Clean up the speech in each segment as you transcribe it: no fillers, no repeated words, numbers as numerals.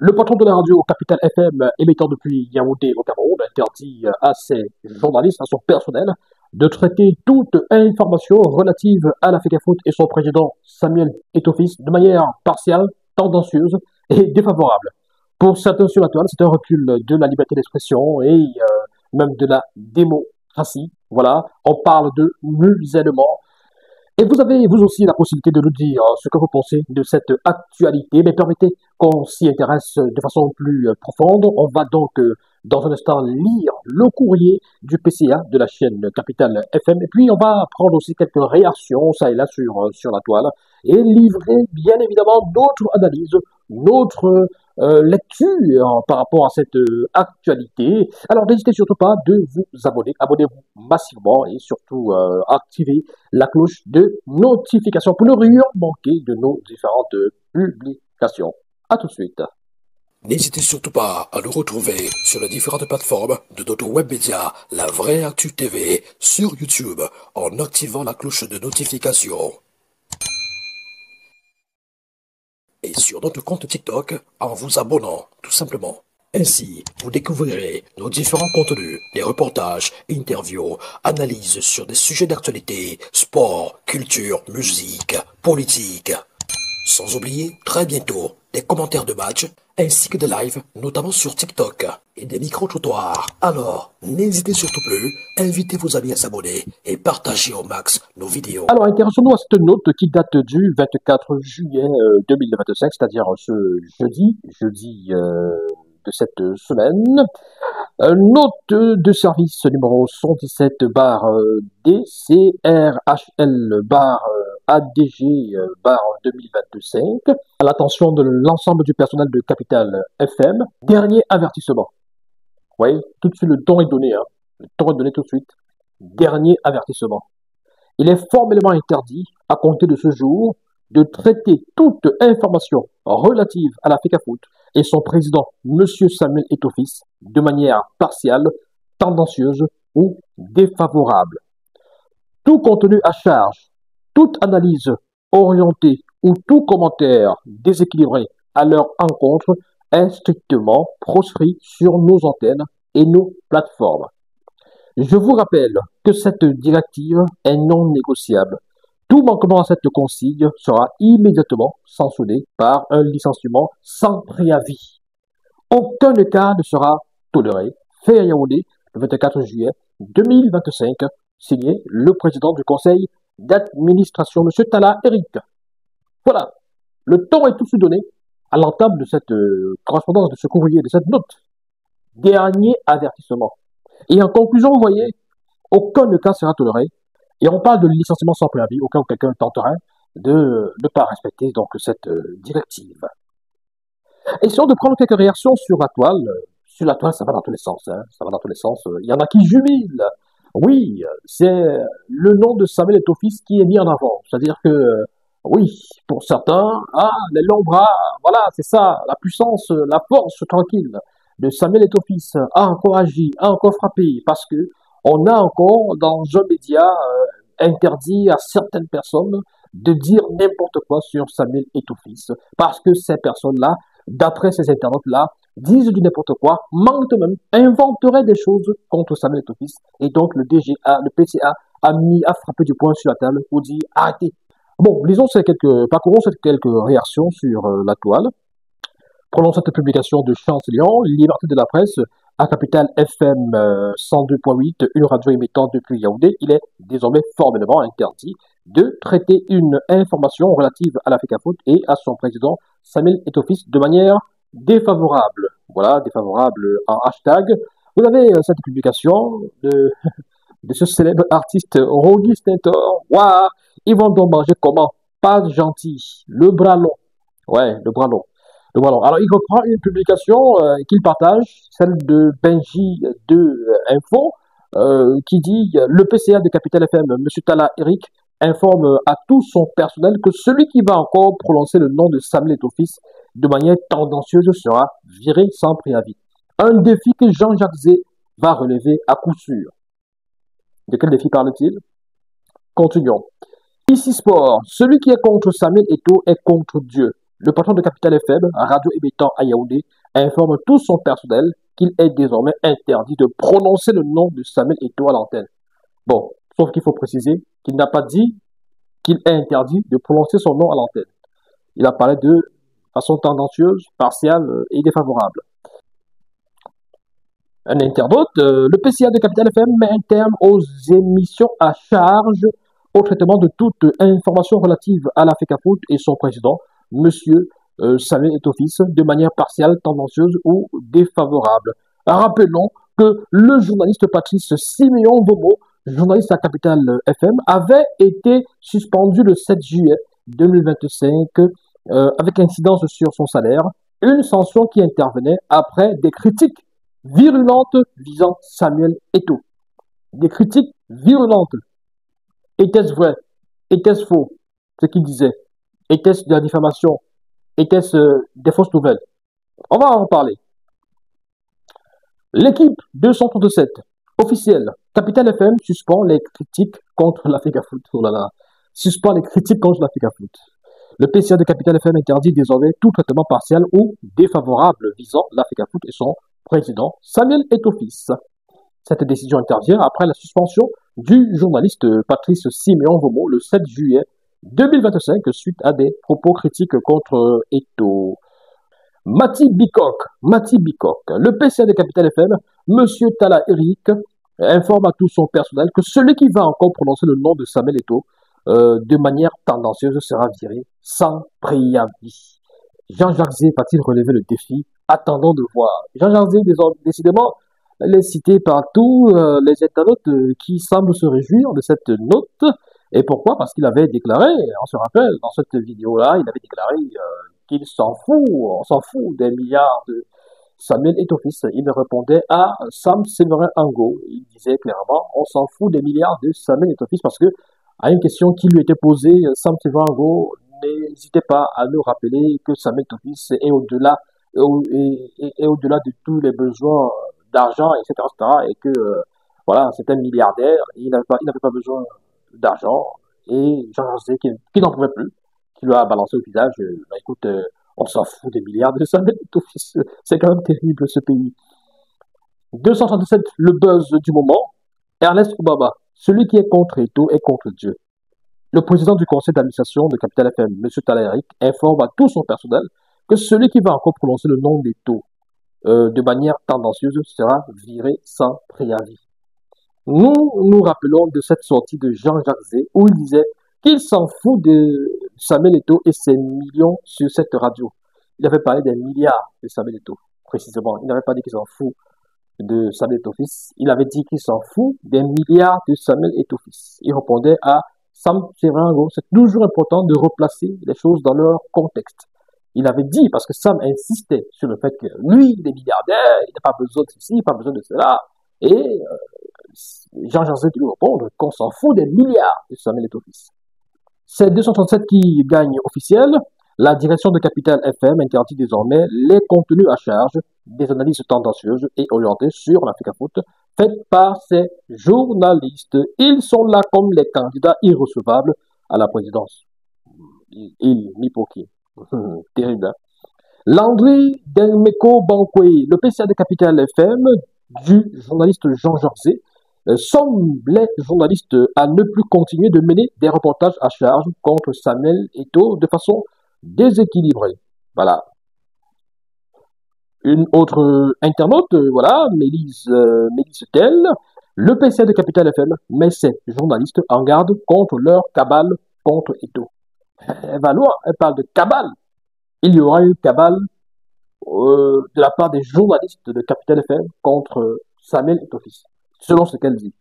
Le patron de la radio Capital FM, émettant depuis Yaoundé au Cameroun, interdit à ses journalistes, à son personnel, de traiter toute information relative à la FECAFOOT et son président Samuel Eto'o-Fils de manière partiale, tendancieuse et défavorable. Pour certains sur la toile, c'est un recul de la liberté d'expression et même de la démocratie. Voilà, on parle de musellement. Et vous avez, vous aussi, la possibilité de nous dire ce que vous pensez de cette actualité. Mais permettez qu'on s'y intéresse de façon plus profonde. On va donc, dans un instant, lire le courrier du PCA de la chaîne Capital FM. Et puis, on va prendre aussi quelques réactions, ça et là, sur la toile. Et livrer, bien évidemment, d'autres analyses, d'autres lecture par rapport à cette actualité. Alors n'hésitez surtout pas de vous abonner, abonnez-vous massivement et surtout activez la cloche de notification pour ne rien manquer de nos différentes publications. À tout de suite. N'hésitez surtout pas à nous retrouver sur les différentes plateformes de notre web média La Vraie Actu TV sur YouTube en activant la cloche de notification. Et sur notre compte TikTok en vous abonnant, tout simplement. Ainsi, vous découvrirez nos différents contenus, les reportages, interviews, analyses sur des sujets d'actualité, sport, culture, musique, politique. Sans oublier, très bientôt, des commentaires de match, ainsi que des lives, notamment sur TikTok, et des micro-trottoirs. Alors, n'hésitez surtout plus, invitez vos amis à s'abonner et partagez au max nos vidéos. Alors, intéressons-nous à cette note qui date du 24 juillet 2025, c'est-à-dire ce jeudi de cette semaine. Note de service numéro 117 bar DCRHL bar ADG bar 2025 à l'attention de l'ensemble du personnel de Capital FM. Dernier avertissement. Oui, tout de suite le ton est donné. Hein. Le ton est donné tout de suite. Dernier avertissement. Il est formellement interdit, à compter de ce jour, de traiter toute information relative à la FECAFOOT et son président, M. Samuel Eto'o-Fils, de manière partiale, tendancieuse ou défavorable. Tout contenu à charge, toute analyse orientée ou tout commentaire déséquilibré à leur encontre est strictement proscrit sur nos antennes et nos plateformes. Je vous rappelle que cette directive est non négociable. Tout manquement à cette consigne sera immédiatement sanctionné par un licenciement sans préavis. Aucun écart ne sera toléré. Fait à Yaoundé, le 24 juillet 2025, signé le président du conseil d'administration, M. Talla Eric. Voilà, le temps est tout de suite donné à l'entame de cette correspondance, de ce courrier, de cette note. Dernier avertissement. Et en conclusion, vous voyez, aucun cas sera toléré. Et on parle de licenciement sans préavis, au cas où quelqu'un tenterait de ne pas respecter donc cette directive. Essayons de prendre quelques réactions sur la toile. Sur la toile, ça va dans tous les sens. Hein. Ça va dans tous les sens. Il y en a qui jubilent. Oui, c'est le nom de Samuel Eto'o-Fils qui est mis en avant. C'est-à-dire que, oui, pour certains, les longs bras, voilà, c'est ça, la puissance, la force tranquille de Samuel Eto'o-Fils a encore agi, a encore frappé, parce que on a encore dans un média interdit à certaines personnes de dire n'importe quoi sur Samuel Eto'o-Fils, parce que ces personnes-là, d'après ces internautes-là, disent du n'importe quoi, mentent même, inventeraient des choses contre Samuel Eto'o-Fils, et donc le DGA, le PCA a frappé du poing sur la table pour dire arrêtez. Bon, parcourons quelques réactions sur la toile. Prenons cette publication de Chancelion, Liberté de la presse, à Capital FM 102.8, une radio émettant depuis Yaoundé. Il est désormais formellement interdit de traiter une information relative à la FECAFOOT et à son président Samuel Eto'o-Fils de manière défavorable. Voilà, défavorable en hashtag. Vous avez cette publication de ce célèbre artiste Rogi Stentor. Waouh, ils vont donc manger comment? Pas gentil, le bras long. Ouais, le bras long. Alors, il reprend une publication qu'il partage, celle de Benji de Info, qui dit le PCA de Capital FM, M. Talla Eric, informe à tout son personnel que celui qui va encore prononcer le nom de Samuel Eto'o-Fils de manière tendancieuse sera viré sans préavis. Un défi que Jean-Jacques Zé va relever à coup sûr. De quel défi parle-t-il? Continuons. Ici Sport, celui qui est contre Samuel Eto'o est contre Dieu. Le patron de Capital FM, radio émettant à Yaoundé, informe tout son personnel qu'il est désormais interdit de prononcer le nom de Samuel Eto'o à l'antenne. Bon, sauf qu'il faut préciser qu'il n'a pas dit qu'il est interdit de prononcer son nom à l'antenne. Il a parlé de façon tendancieuse, partiale et défavorable. Un internaute, le PCA de Capital FM met un terme aux émissions à charge au traitement de toute information relative à la FECAFOOT et son président, Monsieur Samuel Eto'o-Fils, de manière partiale, tendancieuse ou défavorable. Rappelons que le journaliste Patrice Siméon Bomo, journaliste à Capital FM, avait été suspendu le 7 juillet 2025 avec incidence sur son salaire, une sanction qui intervenait après des critiques virulentes visant Samuel Eto'o. Des critiques virulentes. Était-ce vrai? Était-ce faux? Ce qu'il disait. Était-ce de la diffamation? Était-ce des fausses nouvelles? On va en parler. L'équipe 237, officielle, Capital FM suspend les critiques contre la FECAFOOT. Oh là là. Suspend les critiques contre la FECAFOOT. Le PCA de Capital FM interdit désormais tout traitement partiel ou défavorable visant la FECAFOOT et son président, Samuel Eto'o-Fils. Cette décision intervient après la suspension du journaliste Patrice Siméon Vomo le 7 juillet 2025 suite à des propos critiques contre Eto'o. Mati Bikok, le PCA de Capital FM, Monsieur Tala Eric, informe à tout son personnel que celui qui va encore prononcer le nom de Samuel Eto'o de manière tendancieuse sera viré sans préavis. Jean-Jacques Zé va-t-il relever le défi? Attendons de voir. Jean-Jacques Zé, décidément, elle est citée par tous les internautes qui semblent se réjouir de cette note. Et pourquoi? Parce qu'il avait déclaré, on se rappelle, dans cette vidéo-là, il avait déclaré qu'il s'en fout, on s'en fout des milliards de Samuel Eto'o-Fils. Il répondait à Sam Séverin Ango. Il disait clairement, on s'en fout des milliards de Samuel Eto'o-Fils parce que, à une question qui lui était posée, Sam Séverin Ango n'hésitait pas à nous rappeler que Samuel Eto'o-Fils est au-delà au-delà de tous les besoins d'argent, etc., et que voilà, c'est un milliardaire, et il n'avait pas besoin d'argent, et Jean José qui n'en pouvait plus, qui lui a balancé au visage, bah, écoute, on s'en fout des milliards de Samuel Eto'o-Fils, c'est quand même terrible ce pays. 237, le buzz du moment, Ernest Obama, celui qui est contre Eto'o est contre Dieu. Le président du conseil d'administration de Capital FM, M. Talaeric, informe à tout son personnel que celui qui va encore prononcer le nom d'Eto'o de manière tendancieuse sera viré sans préavis. Nous rappelons de cette sortie de Jean-Jacques Zé où il disait qu'il s'en fout de Samuel Eto'o et ses millions sur cette radio. Il avait parlé des milliards de Samuel Eto'o, précisément. Il n'avait pas dit qu'il s'en fout de Samuel Eto'o-Fils. Il avait dit qu'il s'en fout des milliards de Samuel Eto'o-Fils. Il répondait à Sam Séverin Ango. C'est toujours important de replacer les choses dans leur contexte. Il avait dit, parce que Sam insistait sur le fait que lui, il est milliardaire, il n'a pas besoin de ceci, pas besoin de cela. Et Jean-Jacques Zé lui répondre qu'on s'en fout des milliards de Samuel Eto'o-Fils. C'est 237 qui gagne officiel. La direction de Capital FM interdit désormais les contenus à charge, des analyses tendancieuses et orientées sur la FECAFOOT faites par ces journalistes. Ils sont là comme les candidats irrecevables à la présidence. Ils, ni pour qui. Terrible, hein? Landry Delmeco Banquet, le PCA de Capital FM du journaliste Jean-Jacques Zé, somme les journalistes à ne plus continuer de mener des reportages à charge contre Samuel Eto'o de façon déséquilibrée. Voilà. Une autre internaute, voilà, Mélisse Tell, le PCA de Capital FM met ses journalistes en garde contre leur cabale contre Eto'o. Elle va loin, elle parle de cabale. Il y aura une cabale de la part des journalistes de Capital FM contre Samuel Eto'o-Fils, selon ce qu'elle dit.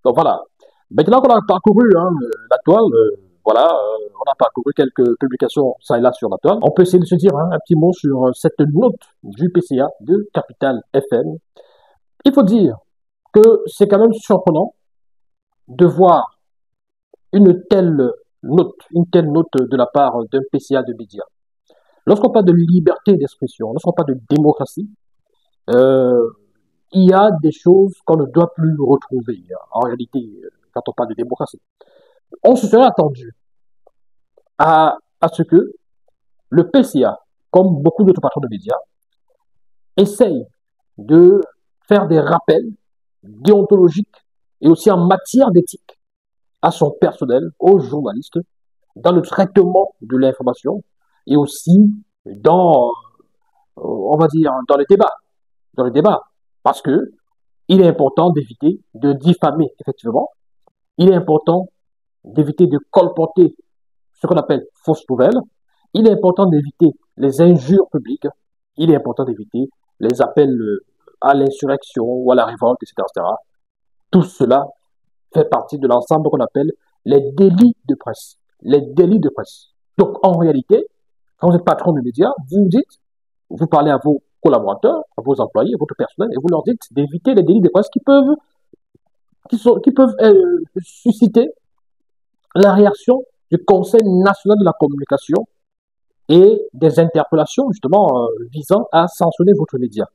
Donc voilà. Maintenant qu'on a parcouru la toile, voilà, on a parcouru quelques publications ça et là sur la toile, on peut essayer de se dire un petit mot sur cette note du PCA de Capital FM. Il faut dire que c'est quand même surprenant de voir une telle note de la part d'un PCA de médias. Lorsqu'on parle de liberté d'expression, lorsqu'on parle de démocratie, il y a des choses qu'on ne doit plus retrouver en réalité quand on parle de démocratie. On se serait attendu à à ce que le PCA, comme beaucoup d'autres patrons de médias, essaye de faire des rappels déontologiques et aussi en matière d'éthique à son personnel, aux journalistes, dans le traitement de l'information et aussi dans, on va dire, dans le débat, parce que il est important d'éviter de diffamer, effectivement. Il est important d'éviter de colporter ce qu'on appelle fausses nouvelles. Il est important d'éviter les injures publiques. Il est important d'éviter les appels à l'insurrection ou à la révolte, etc., etc. Tout cela fait partie de l'ensemble qu'on appelle les délits de presse. Les délits de presse. Donc, en réalité, quand vous êtes patron de médias, vous dites, vous parlez à vos collaborateurs, à vos employés, à votre personnel, et vous leur dites d'éviter les délits de presse qui peuvent susciter la réaction du Conseil national de la communication et des interpellations, justement, visant à sanctionner votre média,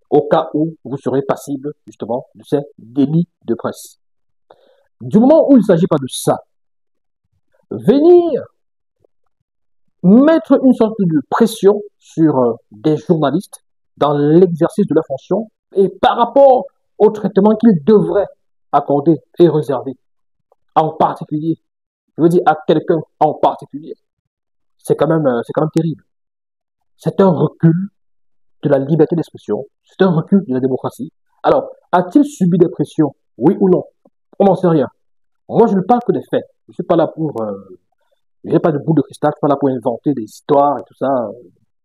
au cas où vous serez passible, justement, de ces délits de presse. Du moment où il ne s'agit pas de ça, venir mettre une sorte de pression sur des journalistes dans l'exercice de leur fonction et par rapport au traitement qu'ils devraient accorder et réserver, en particulier, je veux dire à quelqu'un en particulier, c'est quand même terrible. C'est un recul de la liberté d'expression, c'est un recul de la démocratie. Alors, a-t-il subi des pressions? Oui ou non? On n'en sait rien. Moi, je ne parle que des faits. Je ne suis pas là pour je n'ai pas de boule de cristal, je suis pas là pour inventer des histoires et tout ça.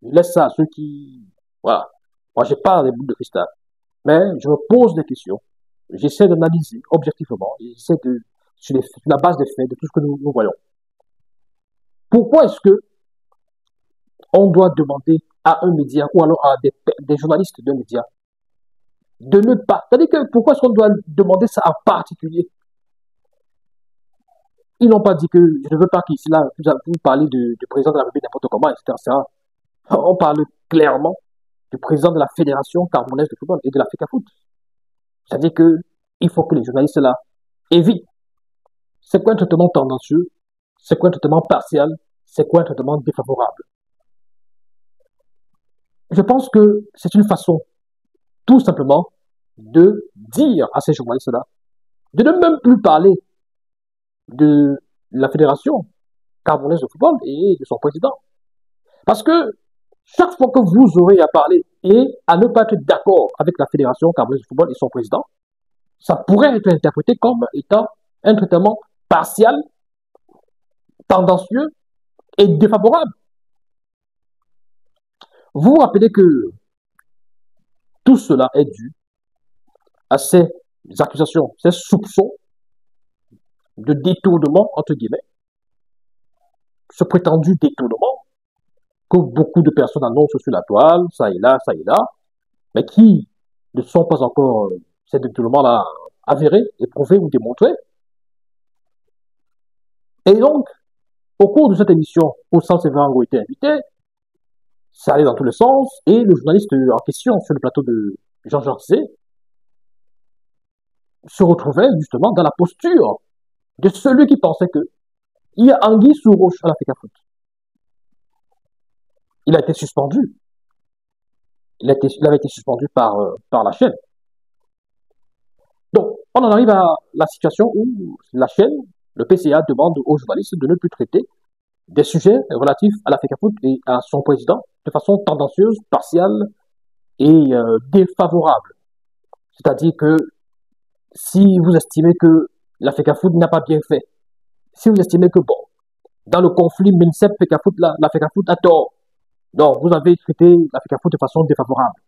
Je laisse ça à ceux qui... Voilà. Moi, j'ai pas des boules de cristal. Mais je me pose des questions. J'essaie d'analyser objectivement. J'essaie de, sur la base des faits, de tout ce que nous voyons. Pourquoi est-ce que on doit demander à un média ou alors à des journalistes d'un média de ne pas... C'est-à-dire que pourquoi est-ce qu'on doit demander ça en particulier? Ils n'ont pas dit que je ne veux pas qu'ici, là, vous parlez du président de la République n'importe comment, etc., etc. On parle clairement du président de la Fédération camerounaise de football et de la FECAFOOT. C'est-à-dire que il faut que les journalistes là évitent. C'est quoi un traitement tendancieux? C'est quoi un traitement partial? C'est quoi un traitement défavorable? Je pense que c'est une façon, tout simplement, de dire à ces journalistes-là de ne même plus parler de la Fédération camerounaise de football et de son président. Parce que chaque fois que vous aurez à parler et à ne pas être d'accord avec la Fédération camerounaise de football et son président, ça pourrait être interprété comme étant un traitement partial, tendancieux et défavorable. Vous vous rappelez que tout cela est dû à ces accusations, ces soupçons de détournement, entre guillemets, ce prétendu détournement que beaucoup de personnes annoncent sur la toile, ça et là, mais qui ne sont pas encore ces détournements-là avérés, éprouvés ou démontrés. Et donc, au cours de cette émission, où Sans Séverango était invité, ça allait dans tous les sens, et le journaliste en question sur le plateau de Jean-Jean C se retrouvait justement dans la posture de celui qui pensait que il y a anguille sous roche à la FECAFOOT. Il a été suspendu. Il avait été suspendu par la chaîne. Donc, on en arrive à la situation où la chaîne, le PCA, demande aux journalistes de ne plus traiter des sujets relatifs à la FECAFOOT et à son président de façon tendancieuse, partiale et défavorable. C'est-à-dire que si vous estimez que la FECAFOOT n'a pas bien fait, si vous estimez que, bon, dans le conflit MINSEP-FECAFOOT, la FECAFOOT a tort, donc vous avez traité la FECAFOOT de façon défavorable.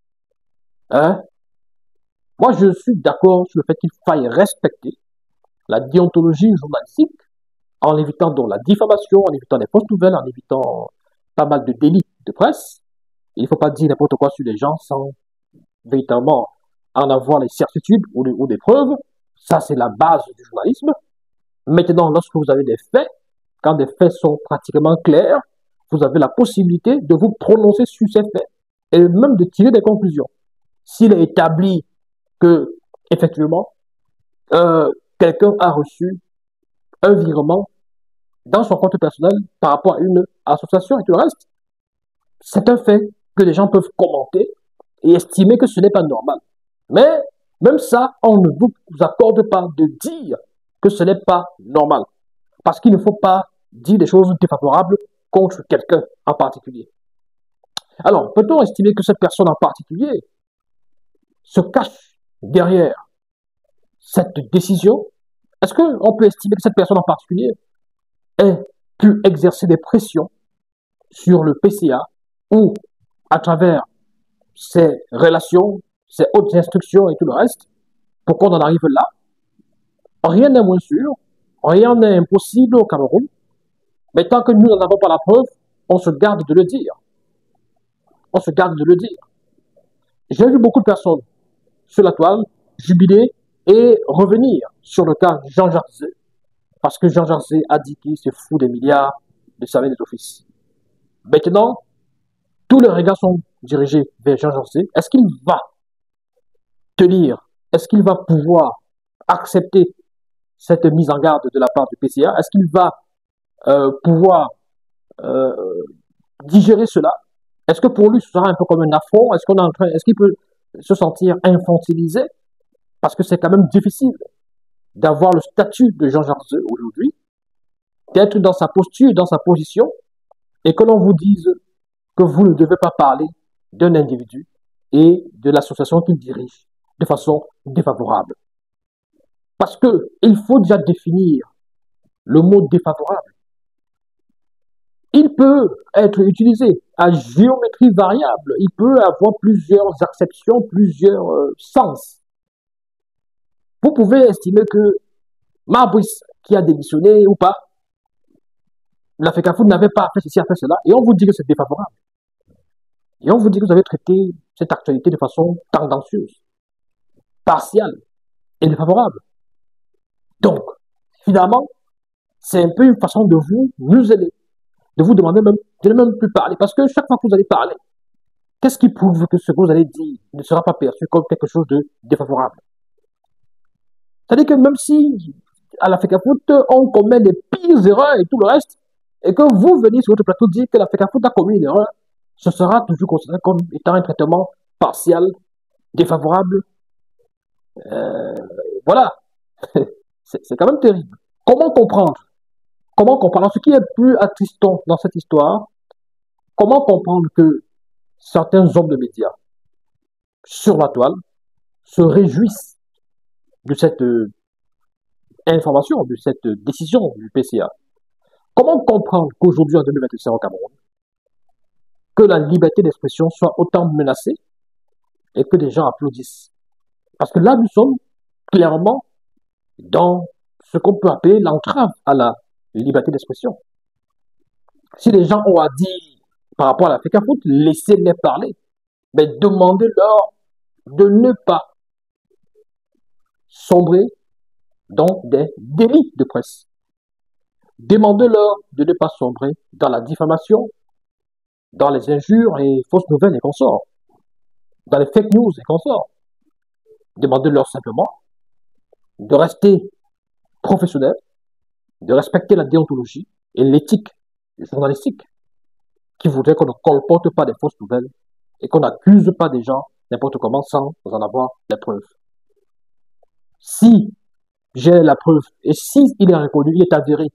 Hein? Moi, je suis d'accord sur le fait qu'il faille respecter la déontologie journalistique en évitant donc la diffamation, en évitant les fausses nouvelles, en évitant pas mal de délits de presse. Il ne faut pas dire n'importe quoi sur les gens sans véritablement en avoir les certitudes ou des preuves. Ça, c'est la base du journalisme. Maintenant, lorsque vous avez des faits, quand des faits sont pratiquement clairs, vous avez la possibilité de vous prononcer sur ces faits et même de tirer des conclusions. S'il est établi que, effectivement, quelqu'un a reçu un virement dans son compte personnel par rapport à une association et tout le reste. C'est un fait que les gens peuvent commenter et estimer que ce n'est pas normal. Mais même ça, on ne vous accorde pas de dire que ce n'est pas normal. Parce qu'il ne faut pas dire des choses défavorables contre quelqu'un en particulier. Alors, peut-on estimer que cette personne en particulier se cache derrière cette décision? Est-ce qu'on peut estimer que cette personne en particulier ait pu exercer des pressions sur le PCA ou à travers ses relations, ses hautes instructions et tout le reste pour qu'on en arrive là? Rien n'est moins sûr, rien n'est impossible au Cameroun, mais tant que nous n'en avons pas la preuve, on se garde de le dire. On se garde de le dire. J'ai vu beaucoup de personnes sur la toile jubiler et revenir sur le cas Jean Jarzé, parce que Jean Jarzé a dit qu'il se fout des milliards de sa des offices. Maintenant, tous les regards sont dirigés vers Jean Jarzé. Est-ce qu'il va tenir? Est-ce qu'il va pouvoir accepter cette mise en garde de la part du PCA? Est-ce qu'il va pouvoir euh, digérer cela? Est-ce que pour lui ce sera un peu comme un affront? Est-ce qu'il peut se sentir infantilisé? Parce que c'est quand même difficile d'avoir le statut de Jean Jarzé aujourd'hui, d'être dans sa posture, dans sa position, et que l'on vous dise que vous ne devez pas parler d'un individu et de l'association qu'il dirige de façon défavorable. Parce que il faut déjà définir le mot défavorable. Il peut être utilisé à géométrie variable. Il peut avoir plusieurs acceptions, plusieurs sens. Vous pouvez estimer que Marbris, qui a démissionné ou pas, la FECAFOOT n'avait pas fait ceci, a fait cela, et on vous dit que c'est défavorable. Et on vous dit que vous avez traité cette actualité de façon tendancieuse, partiale et défavorable. Donc, finalement, c'est un peu une façon de vous museler, de vous demander même de ne même plus parler. Parce que chaque fois que vous allez parler, qu'est-ce qui prouve que ce que vous allez dire ne sera pas perçu comme quelque chose de défavorable? C'est-à-dire que même si à la FECAFOOT, on commet les pires erreurs et tout le reste, et que vous venez sur votre plateau dire que la FECAFOOT a commis une erreur, ce sera toujours considéré comme étant un traitement partial, défavorable. Voilà, c'est quand même terrible. Comment comprendre? Comment comprendre? Ce qui est plus attristant dans cette histoire, comment comprendre que certains hommes de médias sur la toile se réjouissent de cette information, de cette décision du PCA? Comment comprendre qu'aujourd'hui, en 2025 au Cameroun, que la liberté d'expression soit autant menacée et que des gens applaudissent? Parce que là, nous sommes clairement dans ce qu'on peut appeler l'entrave à la liberté d'expression. Si les gens ont à dire par rapport à la FECAFOOT, laissez-les parler, mais demandez-leur de ne pas sombrer dans des délits de presse. Demandez-leur de ne pas sombrer dans la diffamation, dans les injures et fausses nouvelles et consorts, dans les fake news et consorts. Demandez-leur simplement de rester professionnels, de respecter la déontologie et l'éthique journalistique, qui voudrait qu'on ne colporte pas des fausses nouvelles et qu'on n'accuse pas des gens n'importe comment sans en avoir la preuve. Si j'ai la preuve et si il est reconnu, il est avéré,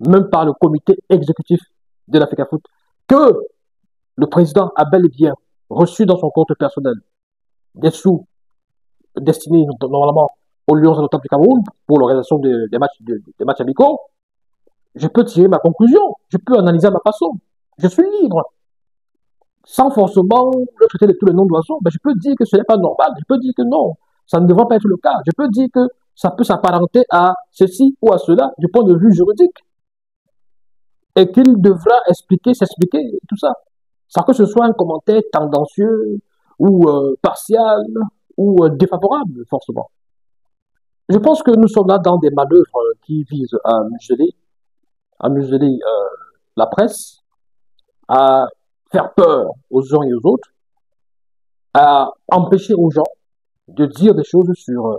même par le comité exécutif de la FECAFOOT, que le président a bel et bien reçu dans son compte personnel des sous destinés normalement aux Lions indomptables du Cameroun pour l'organisation des matchs amicaux, je peux tirer ma conclusion, je peux analyser à ma façon. Je suis libre. Sans forcément le traiter de tous les noms d'oiseaux, ben je peux dire que ce n'est pas normal, je peux dire que non, ça ne devrait pas être le cas, je peux dire que ça peut s'apparenter à ceci ou à cela du point de vue juridique et qu'il devra expliquer, s'expliquer, tout ça. Sans que ce soit un commentaire tendancieux ou partial ou défavorable, forcément. Je pense que nous sommes là dans des manœuvres qui visent à museler la presse, à faire peur aux uns et aux autres, à empêcher aux gens de dire des choses sur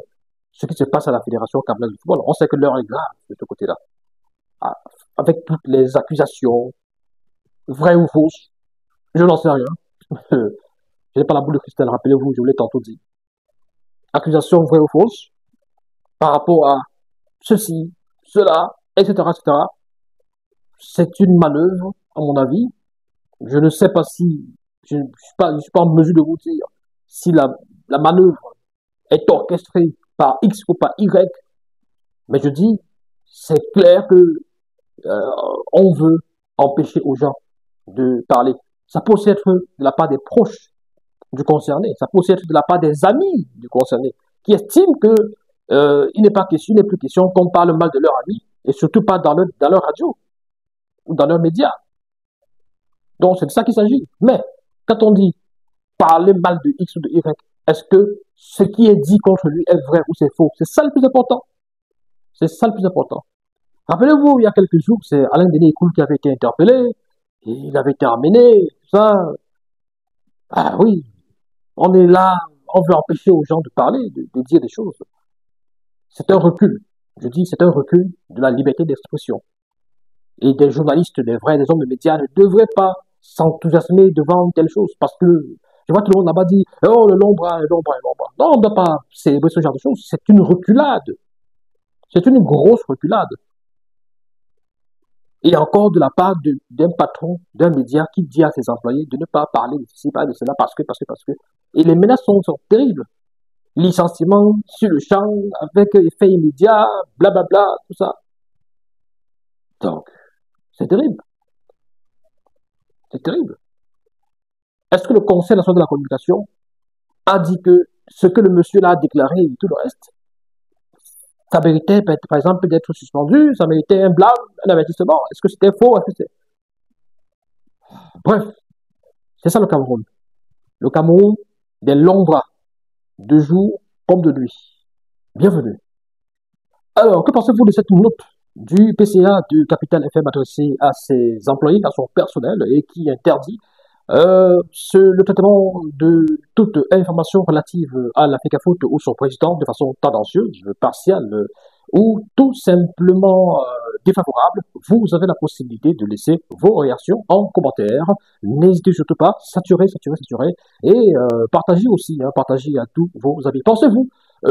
ce qui se passe à la Fédération camerounaise de football. On sait que l'heure est grave de ce côté-là. avec toutes les accusations, vraies ou fausses, je n'en sais rien. Je n'ai pas la boule de cristal, rappelez-vous, je vous l'ai tantôt dit. Accusations vraies ou fausses, par rapport à ceci, cela, etc., etc. C'est une manœuvre, à mon avis. Je ne sais pas si, je ne suis pas en mesure de vous dire si la manœuvre est orchestrée par X ou par Y, mais je dis, c'est clair que on veut empêcher aux gens de parler. Ça peut aussi être de la part des proches du concerné, ça peut aussi être de la part des amis du concerné, qui estiment que il n'est pas question, il n'est plus question qu'on parle mal de leur ami, et surtout pas dans leur radio ou dans leurs médias. Donc c'est de ça qu'il s'agit. Mais quand on dit parler mal de X ou de Y, est-ce que ce qui est dit contre lui est vrai ou c'est faux? C'est ça le plus important. C'est ça le plus important. Rappelez-vous, il y a quelques jours, c'est Alain Denis Koul qui avait été interpellé, et il avait été amené, tout ça. Ah oui, on est là, on veut empêcher aux gens de parler, de dire des choses. C'est un recul. Je dis, c'est un recul de la liberté d'expression. Et des journalistes, des vrais, des hommes de médias ne devraient pas s'enthousiasmer devant telle chose, parce que je vois tout le monde là-bas dit, oh, le long bras, le long bras, le long bras. Non, on ne doit pas célébrer ce genre de choses. C'est une reculade. C'est une grosse reculade. Et encore de la part d'un patron d'un média qui dit à ses employés de ne pas parler de ceci, pas de cela, parce que. Et les menaces sont terribles. Licenciement sur le champ, avec effet immédiat, blablabla, tout ça. Donc, c'est terrible. C'est terrible. Est-ce que le Conseil national de la communication a dit que ce que le monsieur là a déclaré et tout le reste, ça méritait, par exemple, d'être suspendu, ça méritait un blâme, un avertissement? Est-ce que c'était faux? Bref, c'est ça le Cameroun. Le Cameroun, des longs bras, de jour comme de nuit. Bienvenue. Alors, que pensez-vous de cette note du PCA de Capital FM adressée à ses employés, à son personnel, et qui interdit le traitement de toute information relative à l'Africa Foot ou son président de façon tendancieuse, partielle ou tout simplement défavorable? Vous avez la possibilité de laisser vos réactions en commentaire. N'hésitez surtout pas, saturez, et partagez aussi, partagez à tous vos amis. Pensez-vous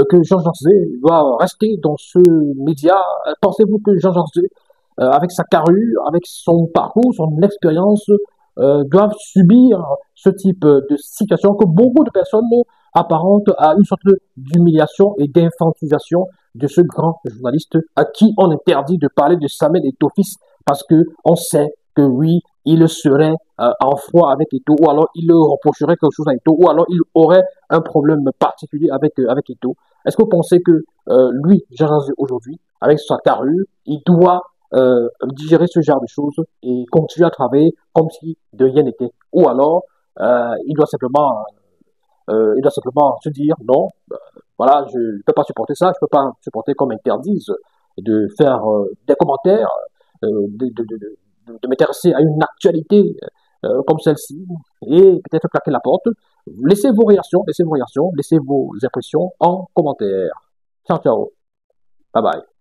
que Jean Zé doit rester dans ce média? Pensez-vous que Jean Zé, avec sa carrure, avec son parcours, son expérience, doivent subir ce type de situation que beaucoup de personnes apparentent à une sorte d'humiliation et d'infantilisation de ce grand journaliste à qui on interdit de parler de Samuel Eto'o parce que on sait que oui, il serait en froid avec Eto'o, ou alors il reprocherait quelque chose à Eto'o, ou alors il aurait un problème particulier avec Eto'o. Est-ce que vous pensez que lui, Jean aujourd'hui, avec sa carrure, il doit digérer ce genre de choses et continuer à travailler comme si de rien n'était? Ou alors, il doit simplement se dire non, voilà, je ne peux pas supporter ça, je ne peux pas supporter qu'on m'interdise de faire des commentaires, de m'intéresser à une actualité comme celle-ci et peut-être claquer la porte. Laissez vos réactions, laissez vos impressions en commentaire. Ciao, ciao. Bye bye.